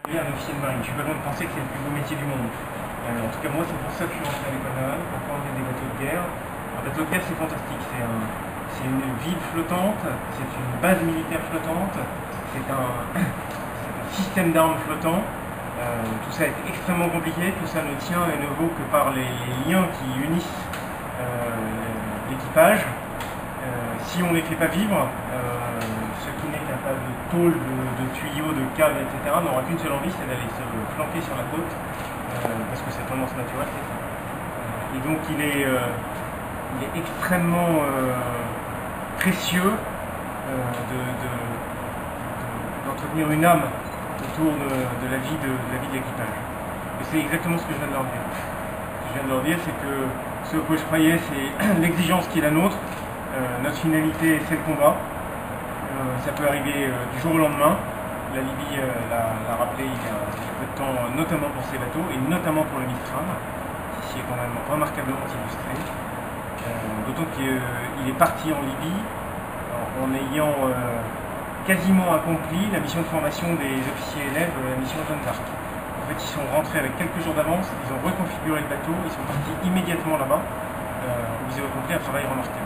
Un officier de marine, je suis pas loin de penser que c'est le plus beau métier du monde. En tout cas moi c'est pour ça que je suis rentré à l'école navale, pour conduire des bateaux de guerre. Un bateau de guerre c'est fantastique, c'est une ville flottante, c'est une base militaire flottante, c'est un système d'armes flottant. Tout ça est extrêmement compliqué, tout ça ne tient et ne vaut que par les liens qui unissent l'équipage. Si on ne les fait pas vivre, ce qui n'est qu'un tas de tôles, de tuyaux, de câbles, etc., n'aura qu'une seule envie, c'est d'aller se flanquer sur la côte, parce que c'est tendance naturelle, c'est ça. Et donc il est extrêmement précieux d'entretenir une âme autour de la vie de l'équipage. Et c'est exactement ce que je viens de leur dire. Ce que je viens de leur dire, c'est que ce que je croyais, c'est l'exigence qui est la nôtre. Notre finalité, c'est le combat. Ça peut arriver du jour au lendemain. La Libye l'a rappelé il y a peu de temps, notamment pour ses bateaux et notamment pour le Mistral, qui est quand même remarquablement illustré. D'autant qu'il est parti en Libye en ayant quasiment accompli la mission de formation des officiers élèves, la mission Jeanne d'Arc. En fait, ils sont rentrés avec quelques jours d'avance, ils ont reconfiguré le bateau, ils sont partis immédiatement là-bas, où ils ont accompli un travail remarquable.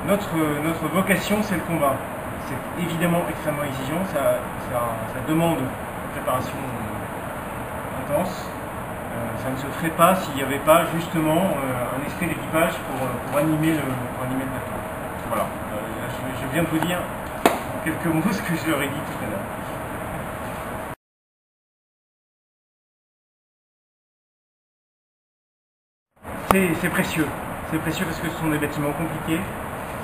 Notre vocation, c'est le combat. C'est évidemment extrêmement exigeant, ça demande une préparation intense. Ça ne se ferait pas s'il n'y avait pas justement un esprit d'équipage pour animer le bateau. Voilà, je viens de vous dire en quelques mots ce que je leur ai dit tout à l'heure. C'est précieux. C'est précieux parce que ce sont des bâtiments compliqués.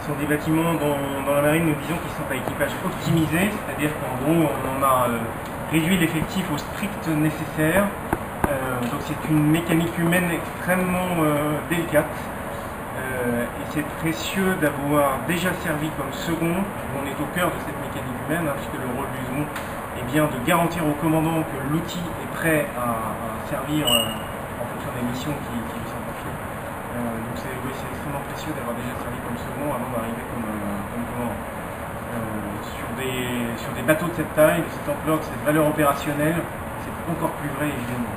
Ce sont des bâtiments dans la marine, nous disons, qui sont à équipage optimisé, c'est-à-dire qu'en gros, on a réduit l'effectif au strict nécessaire. Donc c'est une mécanique humaine extrêmement délicate. Et c'est précieux d'avoir déjà servi comme second. On est au cœur de cette mécanique humaine, puisque le rôle du second est bien de garantir au commandant que l'outil est prêt à servir en fonction des missions qui lui sont confiées. Donc c'est extrêmement précieux d'avoir déjà servi comme second avant d'arriver comme commandant. Sur des bateaux de cette taille, de cette ampleur, de cette valeur opérationnelle, c'est encore plus vrai évidemment.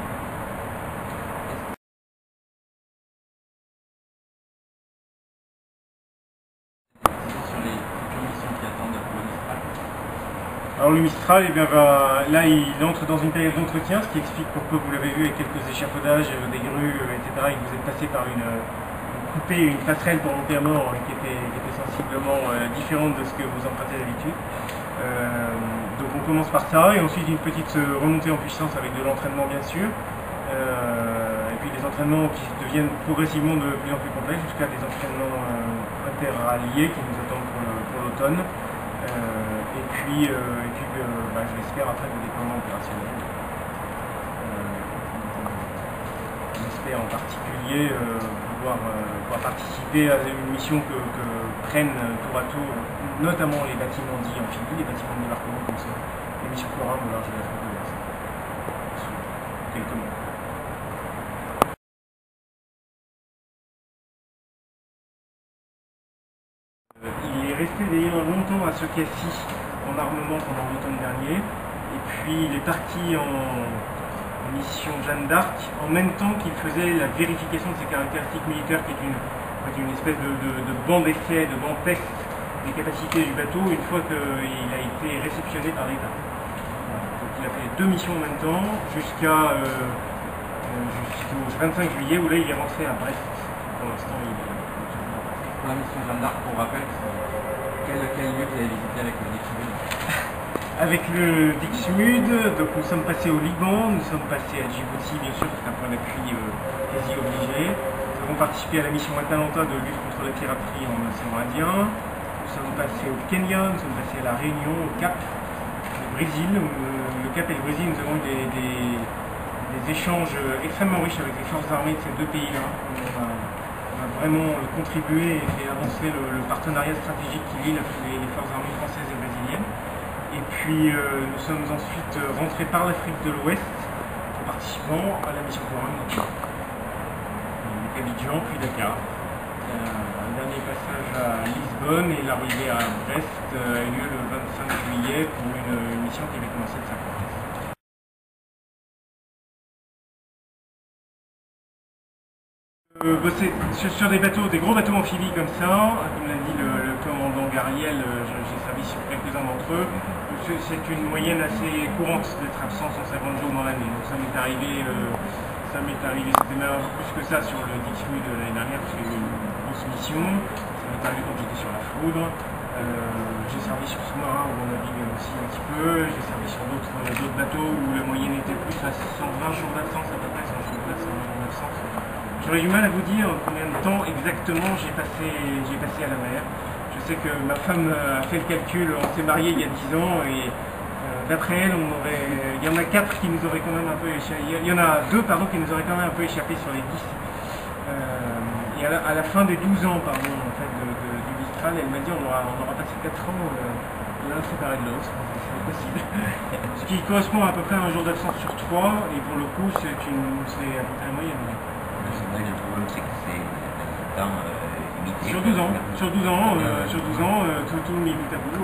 Alors le Mistral, eh bien, là il entre dans une période d'entretien, ce qui explique pourquoi vous l'avez vu avec quelques échafaudages, des grues, etc. Et que vous êtes passé par une coupée, une passerelle pour monter à bord qui était sensiblement différente de ce que vous empruntez d'habitude. Donc on commence par ça, et ensuite une petite remontée en puissance avec de l'entraînement bien sûr, et puis des entraînements qui deviennent progressivement de plus en plus complexes, jusqu'à des entraînements interalliés qui nous attendent pour l'automne. Et puis je l'espère après le déploiement opérationnel. On espère en particulier pouvoir participer à une mission que prennent tour à tour, notamment les bâtiments dits amphibies, les bâtiments de débarquement comme ça, les missions Corin au large de l'Afrique de l'Ouest. Quelques mots. Il est resté d'ailleurs longtemps à ce cassis en armement pendant l'automne dernier, et puis il est parti en mission Jeanne d'Arc en même temps qu'il faisait la vérification de ses caractéristiques militaires, qui est une espèce de banc d'essai, de banc test des capacités du bateau une fois qu'il a été réceptionné par l'État. Donc il a fait deux missions en même temps jusqu'au 25 juillet où là il est rentré à Brest. Pour l'instant il est pour la mission Jeanne d'Arc, pour rappel, quel lieu vous avez visité avec le Dixmude? Avec le Dixmude, donc nous sommes passés au Liban, nous sommes passés à Djibouti, bien sûr, c'est un point d'appui quasi obligé. Nous avons participé à la mission Atalanta de lutte contre la piraterie en océan Indien. Nous sommes passés au Kenya, nous sommes passés à la Réunion, au Cap, au Brésil. Le Cap et le Brésil, nous avons eu des échanges extrêmement riches avec les forces armées de ces deux pays-là. On a vraiment contribué et fait avancer le partenariat stratégique qui lie les forces armées françaises et brésiliennes. Et puis nous sommes ensuite rentrés par l'Afrique de l'Ouest en participant à la mission Corin, donc Abidjan, puis Dakar. Un dernier passage à Lisbonne. Lisbonne et l'arrivée à Brest a eu lieu le 25 juillet pour une mission qui avait commencé le 5 mars. Sur des bateaux, des gros bateaux amphibies comme ça, comme l'a dit le commandant Gariel, j'ai servi sur quelques-uns d'entre eux. C'est une moyenne assez courante d'être absent 150 jours dans l'année. Donc ça m'est arrivé, c'était même un peu plus que ça sur le Dixmude de l'année dernière, parce qu'il y a eu une grosse mission. Ça m'est arrivé quand j'étais sur la Foudre. J'ai servi sur sous-marin où on navigue aussi un petit peu. J'ai servi sur d'autres bateaux où la moyenne était plus à 120 jours d'absence à peu près, 100 jours d'absence. J'aurais du mal à vous dire combien de temps exactement j'ai passé à la mer. Je sais que ma femme a fait le calcul, on s'est mariés il y a 10 ans et d'après elle, il y en a 4 qui nous auraient quand même un peu échappé. Il y en a 2 pardon, qui nous auraient quand même un peu échappé sur les 10. Et à la fin des 12 ans pardon, en fait, du Mistral, elle m'a dit on aura passé 4 ans l'un séparé de l'autre. C'est possible. Ce qui correspond à peu près à un jour d'absence sur 3 et pour le coup c'est à peu près la moyenne. C'est vrai, le problème, c'est que c'est un temps limité. Sur 12 ans, tous mis bout à bout,